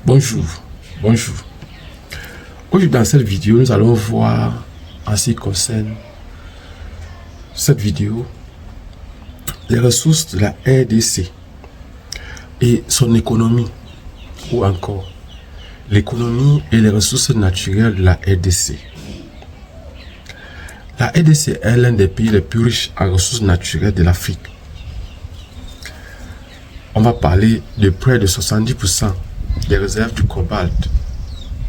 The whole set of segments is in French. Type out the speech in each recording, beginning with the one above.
Bonjour, bonjour. Aujourd'hui dans cette vidéo, nous allons voir en ce qui concerne cette vidéo les ressources de la RDC et son économie, ou encore l'économie et les ressources naturelles de la RDC. La RDC est l'un des pays les plus riches en ressources naturelles de l'Afrique. On va parler de près de 70% des réserves du cobalt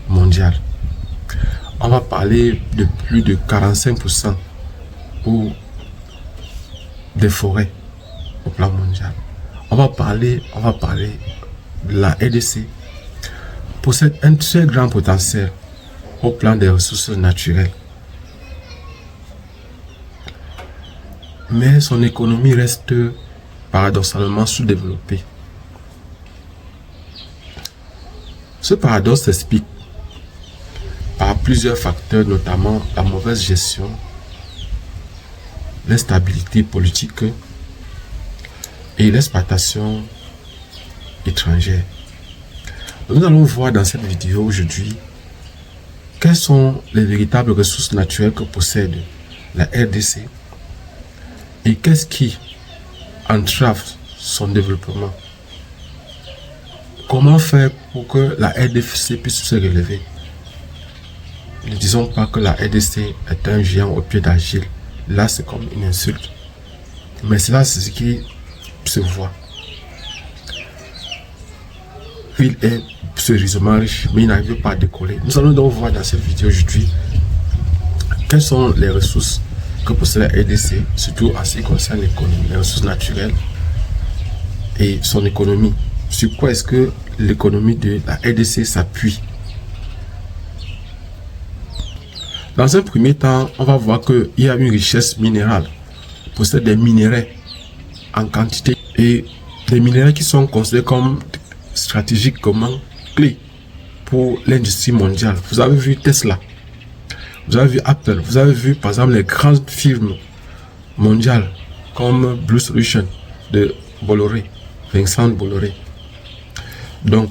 mondial. On va parler de plus de 45% des forêts au plan mondial. On va parler de la RDC possède un très grand potentiel au plan des ressources naturelles. Mais son économie reste paradoxalement sous-développée. Ce paradoxe s'explique par plusieurs facteurs, notamment la mauvaise gestion, l'instabilité politique et l'exploitation étrangère. Nous allons voir dans cette vidéo aujourd'hui quelles sont les véritables ressources naturelles que possède la RDC et qu'est-ce qui entrave son développement. Comment faire pour que la RDC puisse se relever? Ne disons pas que la RDC est un géant au pied d'argile. Là, c'est comme une insulte. Mais cela, c'est ce qui se voit. Il est sérieusement riche, mais il n'arrive pas à décoller. Nous allons donc voir dans cette vidéo aujourd'hui quelles sont les ressources que possède la RDC, surtout en ce qui concerne l'économie, les ressources naturelles et son économie. Sur quoi est-ce que l'économie de la RDC s'appuie? Dans un premier temps, on va voir qu'il y a une richesse minérale, possède des minéraux en quantité et des minéraux qui sont considérés comme stratégiquement clés pour l'industrie mondiale. Vous avez vu Tesla, vous avez vu Apple, vous avez vu par exemple les grandes firmes mondiales comme Blue Solution de Bolloré, Vincent Bolloré. Donc,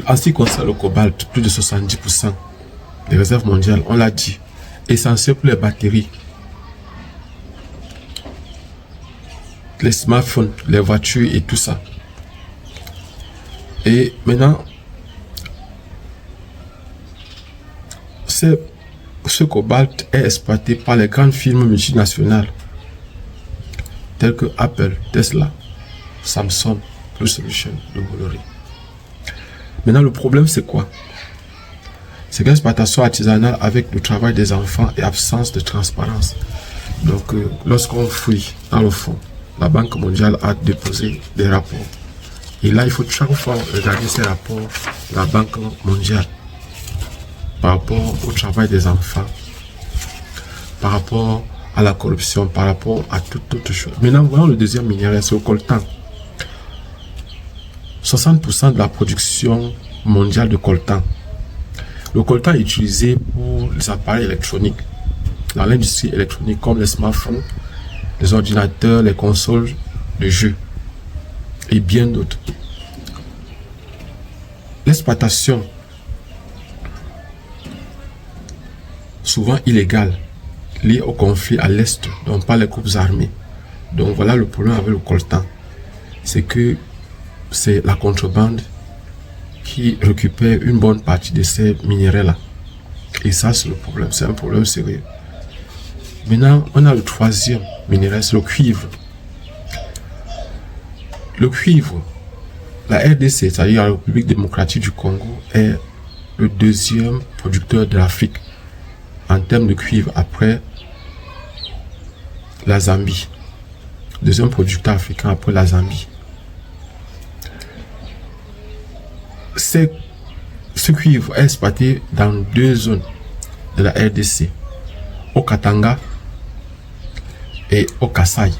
en ce qui concerne le cobalt, plus de 70% des réserves mondiales, on l'a dit, essentiel pour les batteries, les smartphones, les voitures et tout ça. Et maintenant, ce cobalt est exploité par les grandes firmes multinationales telles que Apple, Tesla, Samsung, Blue Solution de Bolloré. Maintenant, le problème, c'est quoi? C'est l'exploitation artisanale avec le travail des enfants et absence de transparence. Donc, lorsqu'on fouille dans le fond, la Banque mondiale a déposé des rapports. Et là, il faut chaque fois regarder ces rapports de la Banque mondiale par rapport au travail des enfants, par rapport à la corruption, par rapport à toute autre chose. Maintenant, voyons le deuxième minerai, c'est le coltan. 60% de la production mondiale de coltan. Le coltan est utilisé pour les appareils électroniques, dans l'industrie électronique comme les smartphones, les ordinateurs, les consoles de jeux et bien d'autres. L'exploitation, souvent illégale, liée au conflit à l'Est, donc par les groupes armés. Donc voilà le problème avec le coltan. C'est que c'est la contrebande qui récupère une bonne partie de ces minéraux-là. Et ça, c'est le problème. C'est un problème sérieux. Maintenant, on a le troisième minéral, c'est le cuivre. Le cuivre, la RDC, c'est-à-dire la République démocratique du Congo, est le deuxième producteur de l'Afrique en termes de cuivre après la Zambie. Deuxième producteur africain après la Zambie. Ce cuivre est exploité dans deux zones de la RDC, au Katanga et au Kasaï.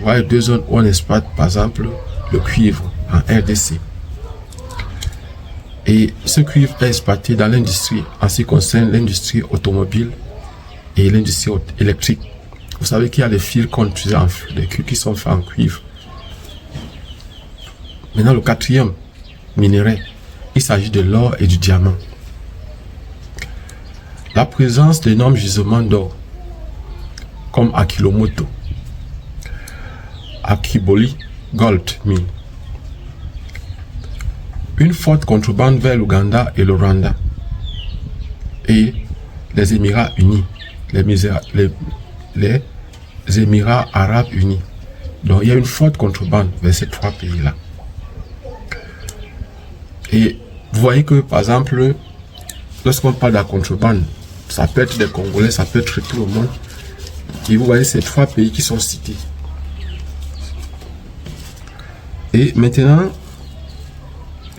Voilà deux zones où on exploite par exemple le cuivre en RDC. Et ce cuivre est exploité dans l'industrie en ce qui concerne l'industrie automobile et l'industrie électrique. Vous savez qu'il y a des fils qu'on utilise qui sont faits en cuivre. Maintenant, le quatrième minerai, il s'agit de l'or et du diamant. La présence d'énormes gisements d'or, comme Akilomoto, Akiboli Gold Mine, une forte contrebande vers l'Ouganda et le Rwanda, et les Émirats Unis, les Émirats Arabes Unis. Donc il y a une forte contrebande vers ces trois pays-là. Et vous voyez que, par exemple, lorsqu'on parle de la contrebande, ça peut être des Congolais, ça peut être tout le monde. Et vous voyez ces trois pays qui sont cités. Et maintenant,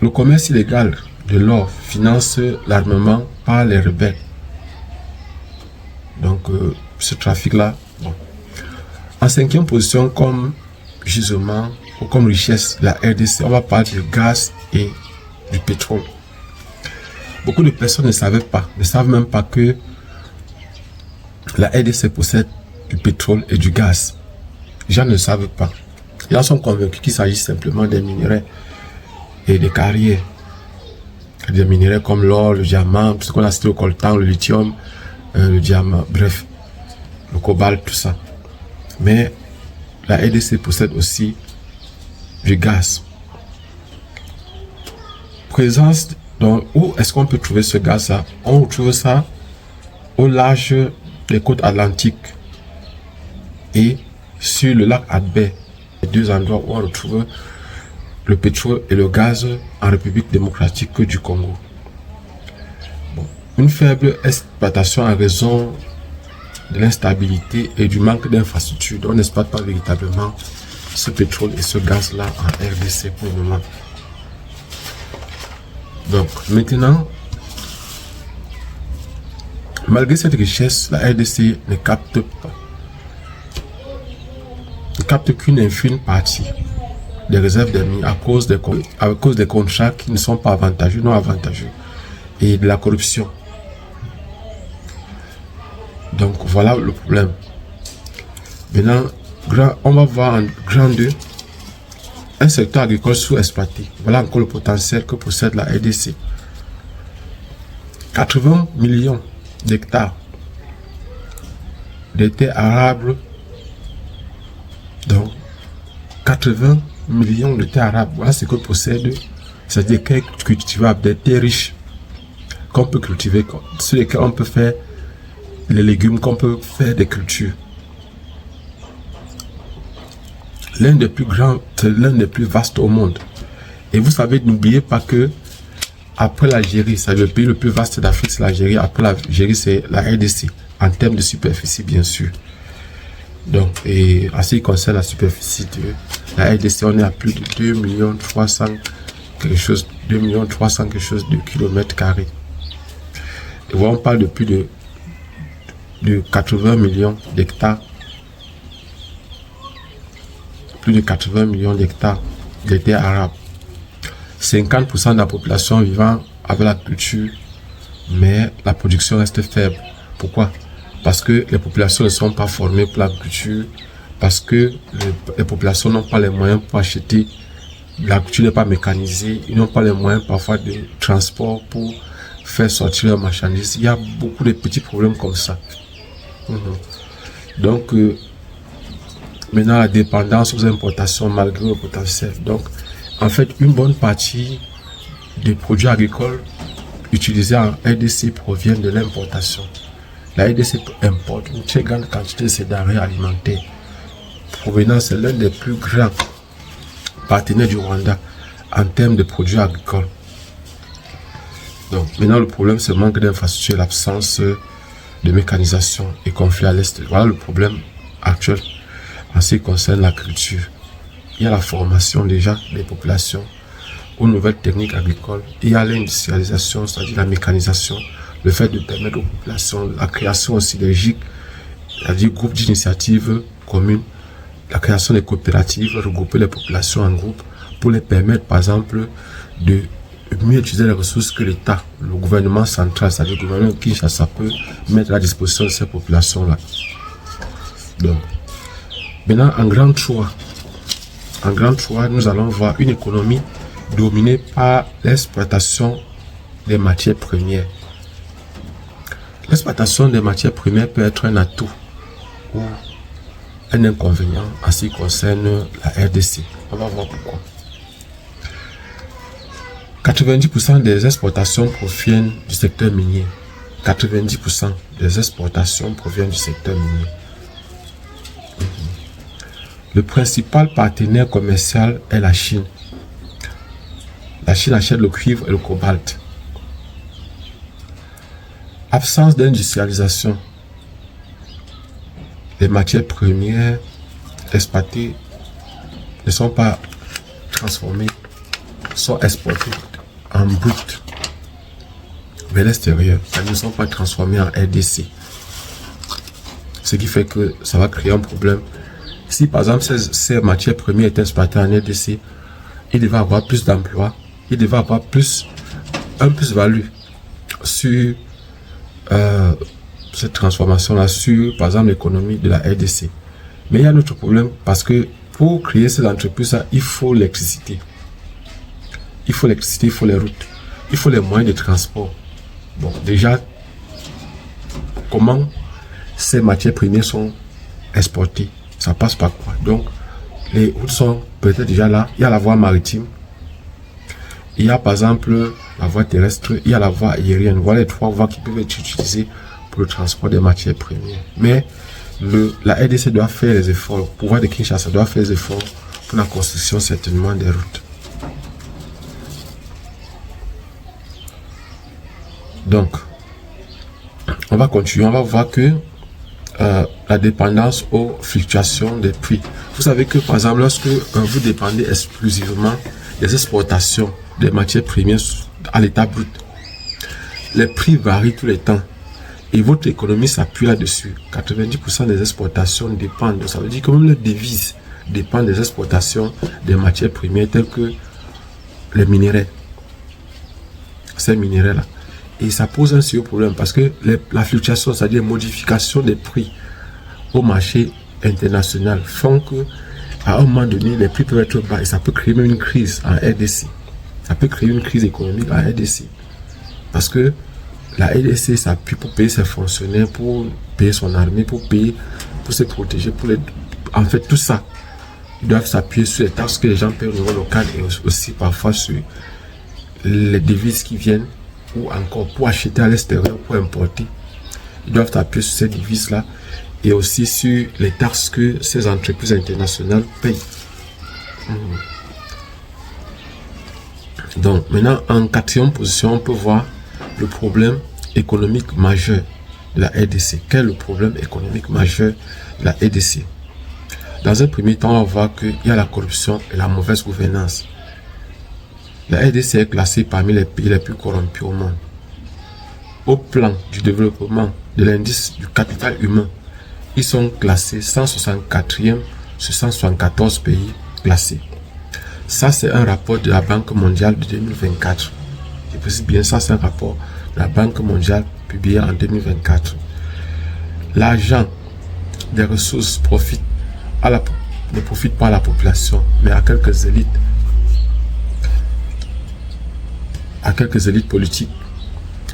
le commerce illégal de l'or finance l'armement par les rebelles. Donc, ce trafic-là, bon. En cinquième position, comme gisement ou comme richesse, la RDC, on va parler du gaz et du pétrole. Beaucoup de personnes ne savent même pas que la RDC possède du pétrole et du gaz. Les gens ne le savent pas. Les gens sont convaincus qu'il s'agit simplement des minerais et des carrières. Des minerais comme l'or, le diamant, ce qu'on a cité au coltan, le lithium, le diamant, bref, le cobalt, tout ça. Mais la RDC possède aussi du gaz. Présence, donc, où est-ce qu'on peut trouver ce gaz-là? On retrouve ça au large des côtes atlantiques et sur le lac Adbert, les deux endroits où on retrouve le pétrole et le gaz en République démocratique du Congo. Bon. Une faible exploitation en raison de l'instabilité et du manque d'infrastructures. On n'exploite pas véritablement ce pétrole et ce gaz-là en RDC pour le moment. Donc maintenant, malgré cette richesse, la RDC ne capte qu'une infime partie des réserves des mines à cause des contrats qui ne sont pas avantageux, non avantageux, et de la corruption. Donc voilà le problème. Maintenant, on va voir en grand 2 un secteur agricole sous-exploité. Voilà encore le potentiel que possède la RDC. 80 millions d'hectares de terres arables. Donc 80 millions de terres arables. Voilà ce que possède, c'est-à-dire cultivables, des terres riches qu'on peut cultiver, sur lesquelles on peut faire les légumes, qu'on peut faire des cultures. L'un des plus grands, c'est l'un des plus vastes au monde. Et vous savez, n'oubliez pas que après l'Algérie, c'est le pays le plus vaste d'Afrique, c'est l'Algérie. Après l'Algérie, c'est la RDC, en termes de superficie, bien sûr. Donc, et en ce qui concerne la superficie de la RDC, on est à plus de 2 300 000 quelque chose, 2 300 000 quelque chose de kilomètres carrés. Et voilà, on parle de plus de 80 millions d'hectares. Plus de 80 millions d'hectares de terres arables. 50% de la population vivant avec la culture, mais la production reste faible. Pourquoi? Parce que les populations ne sont pas formées pour l'agriculture, parce que les populations n'ont pas les moyens pour acheter, l'agriculture n'est pas mécanisée, ils n'ont pas les moyens parfois de transport pour faire sortir leurs marchandises. Il y a beaucoup de petits problèmes comme ça. Donc, maintenant, la dépendance aux importations malgré le potentiel. Donc, en fait, une bonne partie des produits agricoles utilisés en RDC proviennent de l'importation. La RDC importe une très grande quantité de ces denrées alimentaires. Provenant, c'est l'un des plus grands partenaires du Rwanda en termes de produits agricoles. Donc, maintenant, le problème, c'est le manque d'infrastructures, l'absence de mécanisation et conflit à l'Est. Voilà le problème actuel en ce qui concerne la culture. Il y a la formation déjà des populations aux nouvelles techniques agricoles. Il y a l'industrialisation, c'est-à-dire la mécanisation, le fait de permettre aux populations la création aussi des GIC, c'est-à-dire groupes d'initiatives communes, la création des coopératives, regrouper les populations en groupes pour les permettre, par exemple, de mieux utiliser les ressources que l'État, le gouvernement central, c'est-à-dire le gouvernement Kinshasa peut mettre à la disposition de ces populations-là. Donc, maintenant, en grand 3, En grand 3, nous allons voir une économie dominée par l'exploitation des matières premières. L'exploitation des matières premières peut être un atout ou un inconvénient en ce qui concerne la RDC. On va voir pourquoi. 90% des exportations proviennent du secteur minier. 90% des exportations proviennent du secteur minier. Le principal partenaire commercial est la Chine. La Chine achète le cuivre et le cobalt. Absence d'industrialisation. Les matières premières exploitées ne sont pas transformées, sont exportées en brut vers l'extérieur. Elles ne sont pas transformées en RDC. Ce qui fait que ça va créer un problème. Si par exemple ces matières premières étaient exploitées en RDC, il devait avoir plus d'emplois, il devait avoir un plus-value sur cette transformation-là, sur par exemple l'économie de la RDC. Mais il y a un autre problème parce que pour créer ces entreprises-là, il faut l'électricité. Il faut l'électricité, il faut les routes, il faut les moyens de transport. Bon, déjà, comment ces matières premières sont exportées? Ça passe par quoi? Donc, les routes sont peut-être déjà là. Il y a la voie maritime. Il y a par exemple la voie terrestre. Il y a la voie aérienne. Voilà les trois voies qui peuvent être utilisées pour le transport des matières premières. Mais la RDC doit faire les efforts. Le pouvoir de Kinshasa doit faire les efforts pour la construction certainement des routes. Donc, on va continuer. On va voir que la dépendance aux fluctuations des prix. Vous savez que par exemple, lorsque vous dépendez exclusivement des exportations des matières premières à l'état brut, les prix varient tout le temps et votre économie s'appuie là-dessus. 90% des exportations dépendent. Donc ça veut dire que même les devises dépendent des exportations des matières premières telles que les minéraux. Ces minéraux-là. Et ça pose un sérieux problème parce que la fluctuation, c'est-à-dire la modification des prix au marché international, font que à un moment donné, les prix peuvent être bas et ça peut créer même une crise en RDC. Ça peut créer une crise économique en RDC. Parce que la RDC s'appuie pour payer ses fonctionnaires, pour payer son armée, pour se protéger, en fait tout ça. Ils doivent s'appuyer sur les taxes que les gens paient au niveau local et aussi parfois sur les devises qui viennent ou encore pour acheter à l'extérieur, pour importer. Ils doivent appuyer sur ces devises-là et aussi sur les taxes que ces entreprises internationales payent. Donc, maintenant, en quatrième position, on peut voir le problème économique majeur de la RDC. Quel est le problème économique majeur de la RDC? Dans un premier temps, on va voir qu'il y a la corruption et la mauvaise gouvernance. La RDC est classée parmi les pays les plus corrompus au monde. Au plan du développement de l'indice du capital humain, ils sont classés 164e sur 174 pays classés. Ça, c'est un rapport de la Banque mondiale de 2024. Je précise bien, ça, c'est un rapport de la Banque mondiale publié en 2024. L'argent des ressources ne profite pas à la population, mais à quelques élites. À quelques élites politiques,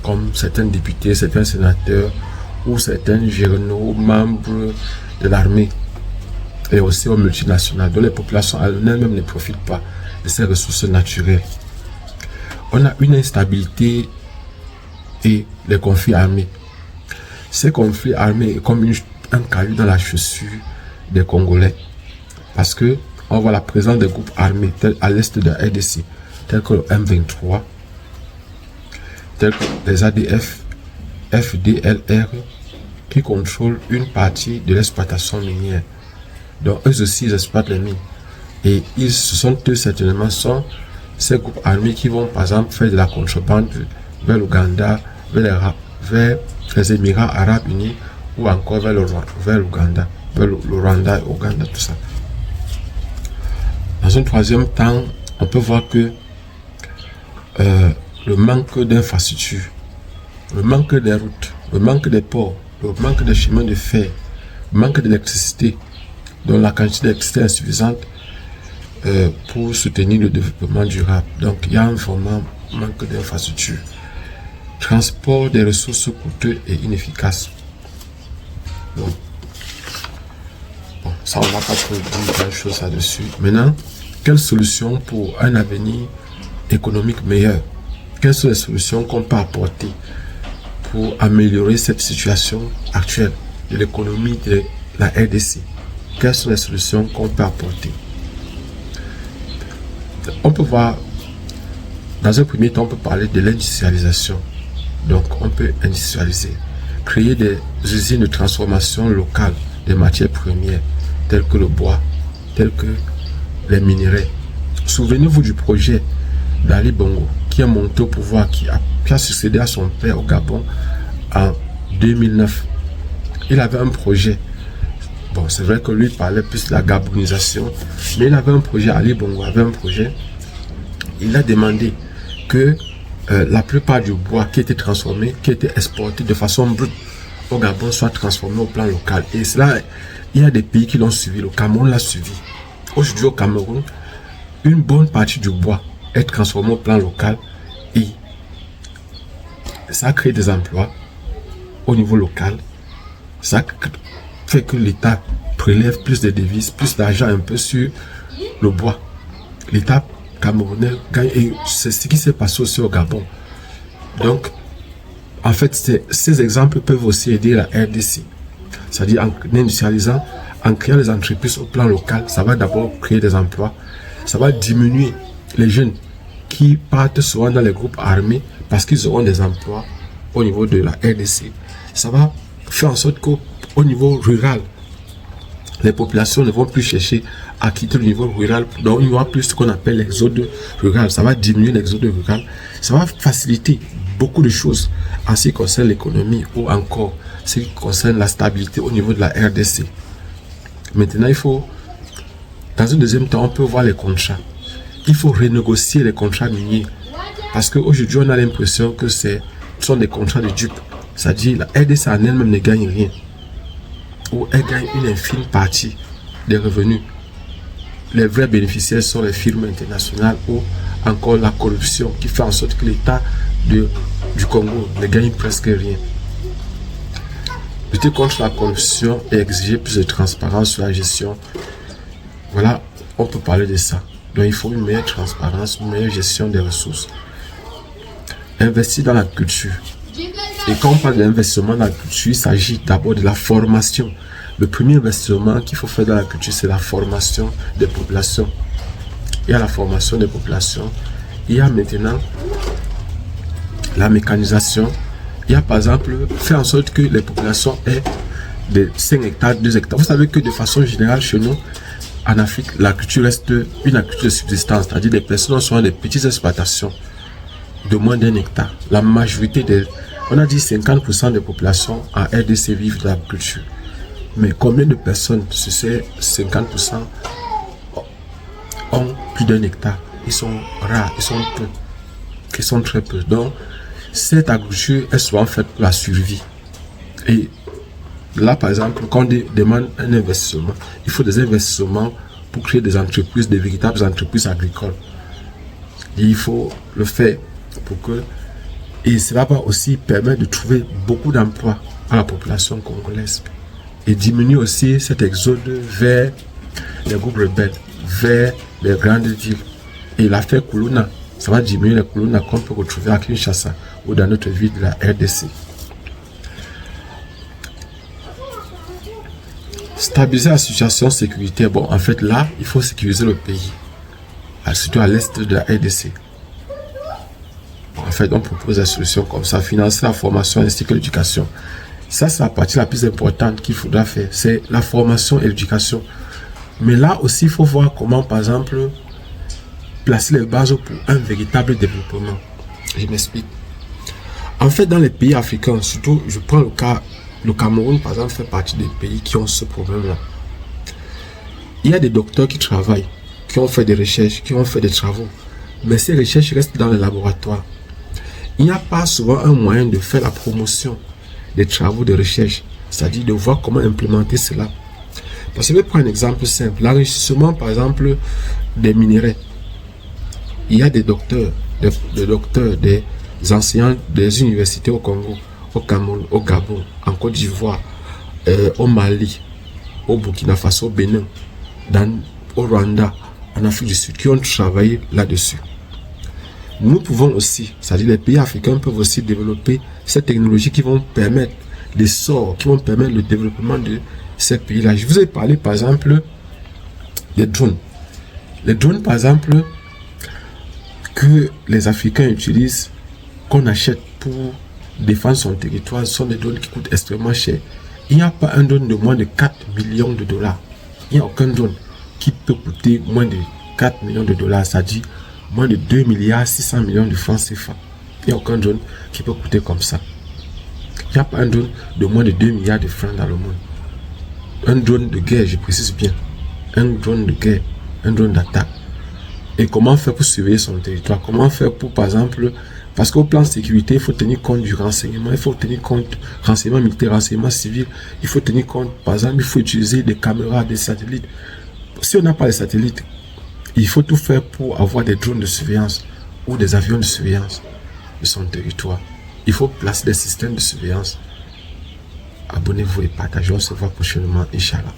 comme certains députés, certains sénateurs ou certains généraux membres de l'armée et aussi aux multinationales, dont les populations elles-mêmes ne profitent pas de ces ressources naturelles. On a une instabilité et des conflits armés. Ces conflits armés sont comme un caillou dans la chaussure des Congolais, parce que on voit la présence des groupes armés à l'est de la RDC, tels que le M23, tels que les ADF, FDLR, qui contrôlent une partie de l'exploitation minière. Donc eux aussi ils exploitent les mines. Et certainement ces groupes armés qui vont par exemple faire de la contrebande vers l'Ouganda, vers les Émirats Arabes Unis ou encore vers l'Ouganda, vers le Rwanda et l'Ouganda, tout ça. Dans un troisième temps, on peut voir que le manque d'infrastructures, le manque des routes, le manque des ports, le manque des chemins de fer, le manque d'électricité, dont la quantité d'électricité est insuffisante, pour soutenir le développement durable. Donc, il y a un vraiment manque d'infrastructure. Transport des ressources coûteux et inefficaces. Bon, ça, on va pas trop dire grand chose là-dessus. Maintenant, quelles solutions pour un avenir économique meilleur? Quelles sont les solutions qu'on peut apporter pour améliorer cette situation actuelle de l'économie de la RDC? Quelles sont les solutions qu'on peut apporter? On peut voir, dans un premier temps, on peut parler de l'industrialisation. Donc, on peut industrialiser, créer des usines de transformation locales des matières premières, telles que le bois, telles que les minerais. Souvenez-vous du projet d'Ali Bongo, qui est monté au pouvoir, qui a succédé à son père au Gabon en 2009. Il avait un projet. Bon, c'est vrai que lui parlait plus de la gabonisation, mais il avait un projet, Ali Bongo avait un projet. Il a demandé que la plupart du bois qui était transformé, qui était exporté de façon brute au Gabon, soit transformé au plan local. Et cela, il y a des pays qui l'ont suivi. Le Cameroun l'a suivi. Aujourd'hui au Cameroun, une bonne partie du bois est transformée au plan local et ça crée des emplois au niveau local. Ça fait que l'État prélève plus de devises, plus d'argent un peu sur le bois. L'État camerounais gagne, et c'est ce qui s'est passé aussi au Gabon. Donc, en fait, ces exemples peuvent aussi aider la RDC. C'est-à-dire en industrialisant, en créant des entreprises au plan local, ça va d'abord créer des emplois. Ça va diminuer les jeunes qui partent souvent dans les groupes armés parce qu'ils auront des emplois au niveau de la RDC. Ça va faire en sorte qu'au niveau rural, les populations ne vont plus chercher à quitter le niveau rural. Donc, il y aura plus ce qu'on appelle l'exode rural. Ça va diminuer l'exode rural. Ça va faciliter beaucoup de choses en ce qui concerne l'économie ou encore ce qui concerne la stabilité au niveau de la RDC. Maintenant, il faut, dans un deuxième temps, on peut voir les contrats. Il faut renégocier les contrats miniers. Parce qu'aujourd'hui, on a l'impression que ce sont des contrats de dupes. C'est-à-dire, la RDC en elle-même ne gagne rien. Ou elle gagne une infime partie des revenus. Les vrais bénéficiaires sont les firmes internationales ou encore la corruption qui fait en sorte que l'État du Congo ne gagne presque rien. Lutter contre la corruption et exiger plus de transparence sur la gestion. Voilà, on peut parler de ça. Donc il faut une meilleure transparence, une meilleure gestion des ressources. Investir dans la culture. Et quand on parle d'investissement dans la culture, il s'agit d'abord de la formation. Le premier investissement qu'il faut faire dans la culture, c'est la formation des populations. Il y a la formation des populations. Il y a maintenant la mécanisation. Il y a par exemple faire en sorte que les populations aient de 5 hectares, 2 hectares. Vous savez que de façon générale, chez nous, en Afrique, la culture reste une agriculture de subsistance. C'est-à-dire des personnes sont des petites exploitations de moins d'1 hectare. La majorité des... On a dit 50% des populations en RDC vivent de l'agriculture. Mais combien de personnes sur ces 50% ont plus d'1 hectare? Ils sont rares, ils sont peu. Ils sont très peu. Donc, cette agriculture est souvent faite pour la survie. Et là, par exemple, quand on demande un investissement, il faut des investissements pour créer des entreprises, des véritables entreprises agricoles. Et il faut le faire pour que... Et cela va aussi permettre de trouver beaucoup d'emplois à la population congolaise. Et diminuer aussi cet exode vers les groupes rebelles, vers les grandes villes. Et l'affaire Koulouna, ça va diminuer les Koulouna qu'on peut retrouver à Kinshasa ou dans notre ville de la RDC. Stabiliser la situation sécuritaire. Bon, en fait, là, il faut sécuriser le pays, surtout à l'est de la RDC. En fait, on propose des solutions comme ça, financer la formation ainsi que l'éducation. Ça, c'est la partie la plus importante qu'il faudra faire, c'est la formation et l'éducation. Mais là aussi, il faut voir comment, par exemple, placer les bases pour un véritable développement. Je m'explique. En fait, dans les pays africains, surtout, je prends le cas, le Cameroun, par exemple, fait partie des pays qui ont ce problème-là. Il y a des docteurs qui travaillent, qui ont fait des recherches, qui ont fait des travaux. Mais ces recherches restent dans les laboratoires. Il n'y a pas souvent un moyen de faire la promotion des travaux de recherche, c'est-à-dire de voir comment implémenter cela. Parce que je vais prendre un exemple simple. L'enrichissement, par exemple, des minerais. Il y a des docteurs, des enseignants des universités au Congo, au Cameroun, au Gabon, en Côte d'Ivoire, au Mali, au Burkina Faso, au Bénin, au Rwanda, en Afrique du Sud, qui ont travaillé là-dessus. Nous pouvons aussi, c'est-à-dire les pays africains peuvent aussi développer ces technologies qui vont permettre l'essor, qui vont permettre le développement de ces pays-là. Je vous ai parlé par exemple des drones. Les drones par exemple que les Africains utilisent, qu'on achète pour défendre son territoire, sont des drones qui coûtent extrêmement cher. Il n'y a pas un drone de moins de 4 millions de dollars. Il n'y a aucun drone qui peut coûter moins de 4 millions de dollars, c'est-à-dire moins de 2 milliards 600 millions de francs CFA. Il n'y a aucun drone qui peut coûter comme ça. Il n'y a pas un drone de moins de 2 milliards de francs dans le monde. Un drone de guerre, je précise bien. Un drone de guerre, un drone d'attaque. Et comment faire pour surveiller son territoire? Comment faire pour, par exemple, parce qu'au plan de sécurité, il faut tenir compte du renseignement, il faut tenir compte renseignement militaire, renseignement civil, il faut tenir compte, par exemple, il faut utiliser des caméras, des satellites. Si on n'a pas de satellites, il faut tout faire pour avoir des drones de surveillance ou des avions de surveillance de son territoire. Il faut placer des systèmes de surveillance. Abonnez-vous et partagez. On se voit prochainement, Inch'Allah.